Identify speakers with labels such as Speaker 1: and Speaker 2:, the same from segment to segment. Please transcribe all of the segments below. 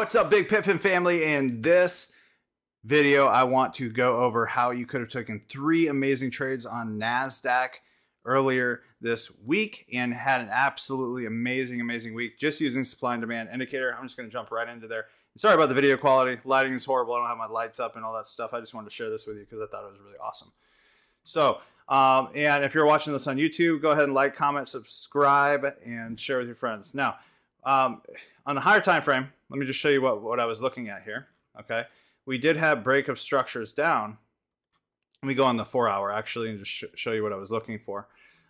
Speaker 1: What's up, Big Pippin family? In this video, I want to go over how you could have taken 3 amazing trades on NASDAQ earlier this week and had an absolutely amazing week just using supply and demand indicator. I'm just going to jump right into there. And sorry about the video quality. Lighting is horrible. I don't have my lights up and all that stuff. I just wanted to share this with you because I thought it was really awesome. So, and if you're watching this on YouTube, go ahead and like, comment, subscribe, and share with your friends. Now, on the higher time frame, let me just show you what I was looking at here. Okay, we did have break of structures down. Let me go on the 4-hour actually and just show you what I was looking for.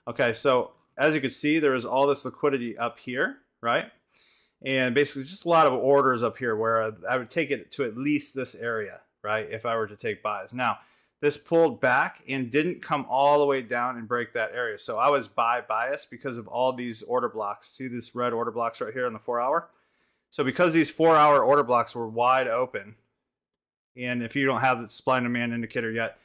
Speaker 1: Okay, so as you can see, there is all this liquidity up here, right? And basically just a lot of orders up here where I would take it to at least this area, right? If I were to take buys. Now, this pulled back and didn't come all the way down and break that area. So I was buy biased because of all these order blocks. See this red order blocks right here on the 4-hour? So because these 4-hour order blocks were wide open, and if you don't have the supply and demand indicator yet,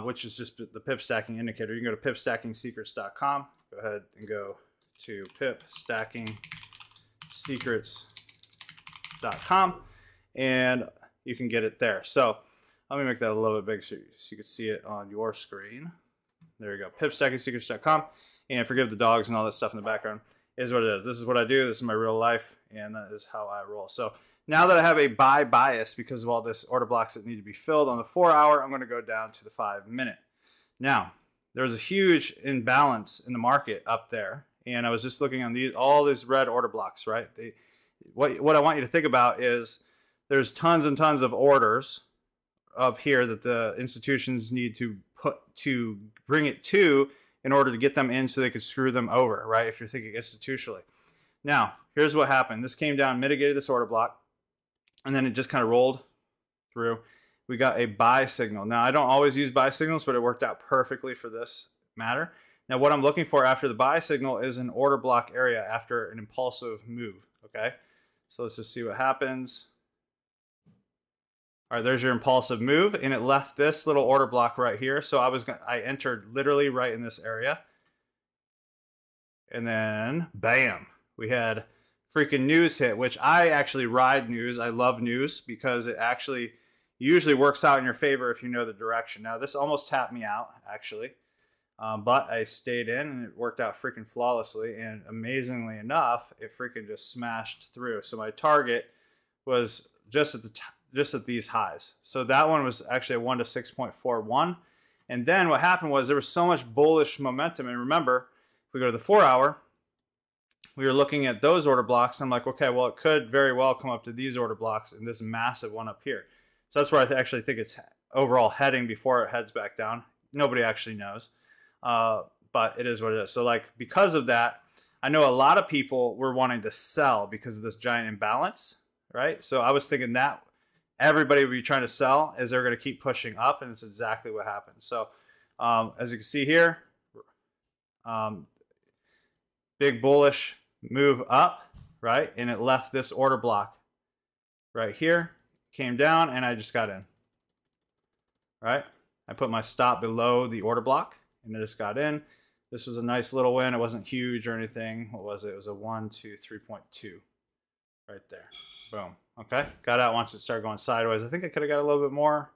Speaker 1: which is just the pip stacking indicator, you can go to pipstackingsecrets.com. Go ahead and go to pipstackingsecrets.com and you can get it there. So let me make that a little bit bigger so you can see it on your screen. There you go, pipstackingsecrets.com. And forgive the dogs and all that stuff in the background. Is what it is. This is what I do. This is my real life, and that is how I roll. So now that I have a buy bias because of all this order blocks that need to be filled on the 4-hour, I'm going to go down to the 5-minute. Now, there's a huge imbalance in the market up there, and I was just looking on all these red order blocks, right? What I want you to think about is there's tons and tons of orders up here that the institutions need to bring it to in order to get them in so they could screw them over, right? If you're thinking institutionally. Now, here's what happened. This came down, mitigated this order block, and then it just kind of rolled through. We got a buy signal. Now, I don't always use buy signals, but it worked out perfectly for this matter. Now, what I'm looking for after the buy signal is an order block area after an impulsive move, okay? So let's just see what happens. All right, there's your impulsive move, and it left this little order block right here. So I entered literally right in this area. And then, bam, we had freaking news hit, which I actually ride news. I love news because it actually usually works out in your favor if you know the direction. Now, this almost tapped me out, actually. But I stayed in, and it worked out freaking flawlessly. And amazingly enough, it freaking just smashed through. So my target was just at these highs. So that one was actually a 1 to 6.41. And then what happened was there was so much bullish momentum. And remember, if we go to the 4-hour, we were looking at those order blocks. I'm like, okay, well, it could very well come up to these order blocks and this massive one up here. So that's where I actually think it's overall heading before it heads back down. Nobody actually knows, but it is what it is. So like, because of that, I know a lot of people were wanting to sell because of this giant imbalance, right? So I was thinking that everybody would be trying to sell as they're going to keep pushing up, and it's exactly what happened. So as you can see here, big bullish move up, right? And it left this order block right here, came down, and I just got in, right? I put my stop below the order block, and I just got in. This was a nice little win. It wasn't huge or anything. What was it? It was a 1, 2, 3.2 right there. Boom. Okay, got out once it started going sideways. I think I could have got a little bit more.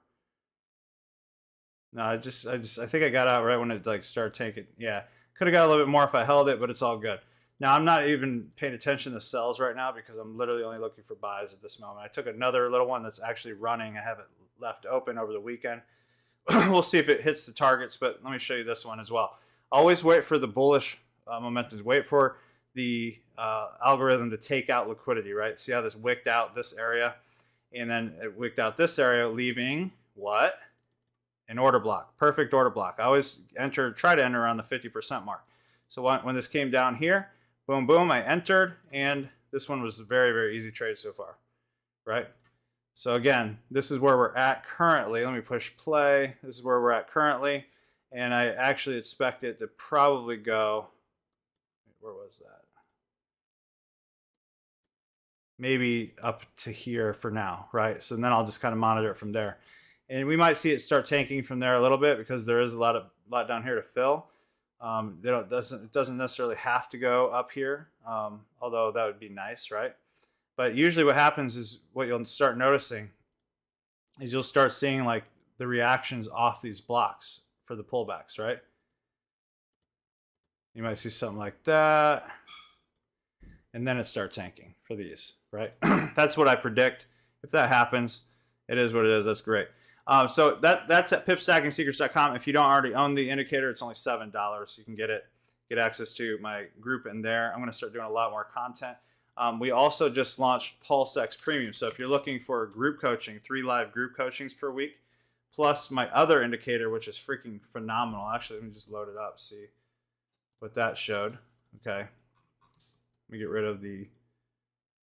Speaker 1: No, I think I got out right when it like started taking. Yeah, could have got a little bit more if I held it, but it's all good. Now I'm not even paying attention to sells right now because I'm literally only looking for buys at this moment. I took another little one that's actually running. I have it left open over the weekend. We'll see if it hits the targets, but let me show you this one as well. Always wait for the bullish momentum. Wait for the algorithm to take out liquidity, right? See how this wicked out this area, and then it wicked out this area, leaving what? An order block, perfect order block. I always try to enter around the 50% mark. So when this came down here, boom, boom, I entered, and this one was a very easy trade so far, right? So again, this is where we're at currently. Let me push play. This is where we're at currently, and I actually expect it to probably go, where was that? Maybe up to here for now, right? So then I'll just kind of monitor it from there. And we might see it start tanking from there a little bit because there is a lot down here to fill. It doesn't necessarily have to go up here, although that would be nice, right? But usually what happens is what you'll start noticing is you'll start seeing like the reactions off these blocks for the pullbacks, right? You might see something like that. And then it starts tanking for these, right? That's what I predict. If that happens, it is what it is. That's great. So that's at pipstackingsecrets.com. If you don't already own the indicator, it's only $7. You can get access to my group in there. I'm going to start doing a lot more content. We also just launched PulseX Premium. So if you're looking for group coaching, 3 live group coachings per week, plus my other indicator, which is freaking phenomenal. Actually, let me just load it up, see what that showed. Okay. Let me get rid of the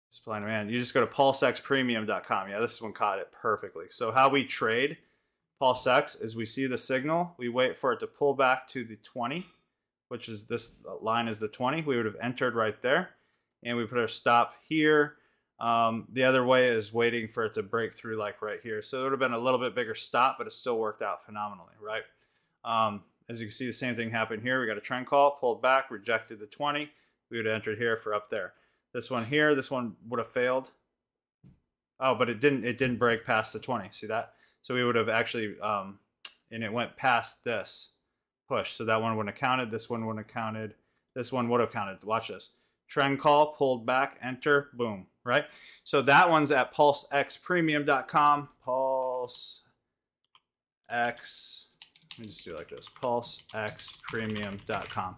Speaker 1: supply and demand. You just go to pulsexpremium.com. Yeah, this one caught it perfectly. So how we trade PulseX is we see the signal. We wait for it to pull back to the 20, which is this line is the 20. We would have entered right there. And we put our stop here. The other way is waiting for it to break through like right here. So it would have been a little bit bigger stop, but it still worked out phenomenally, right? As you can see, the same thing happened here. We got a trend call, pulled back, rejected the 20. We would have entered here for up there. This one here, this one would have failed. Oh, but it didn't break past the 20. See that? So we would have actually, and it went past this push. So that one wouldn't have counted. This one wouldn't have counted. This one would have counted. Watch this. Trend call, pulled back, enter, boom, right? So that one's at pulsexpremium.com. PulseX, let me just do it like this, pulsexpremium.com.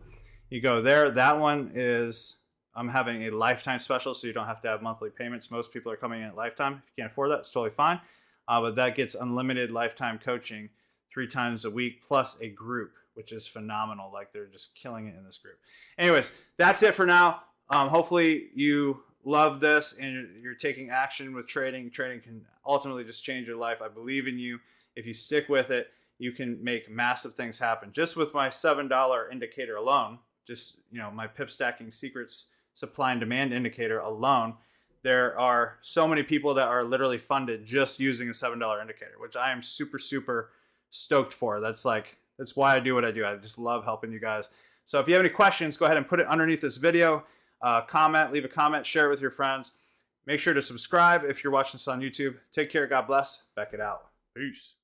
Speaker 1: You go there. That one is, I'm having a lifetime special, so you don't have to have monthly payments. Most people are coming in at lifetime. If you can't afford that, it's totally fine. But that gets unlimited lifetime coaching 3 times a week, plus a group, which is phenomenal. Like they're just killing it in this group. Anyways, that's it for now. Hopefully you love this and you're taking action with trading. Trading can ultimately just change your life. I believe in you. If you stick with it, you can make massive things happen. Just with my $7 indicator alone, just, you know, my PIP stacking secrets supply and demand indicator alone, there are so many people that are literally funded just using a $7 indicator, which I am super, super stoked for. That's why I do what I do. I just love helping you guys. So if you have any questions, go ahead and put it underneath this video. Leave a comment, share it with your friends. Make sure to subscribe if you're watching this on YouTube. Take care. God bless. Back it out. Peace.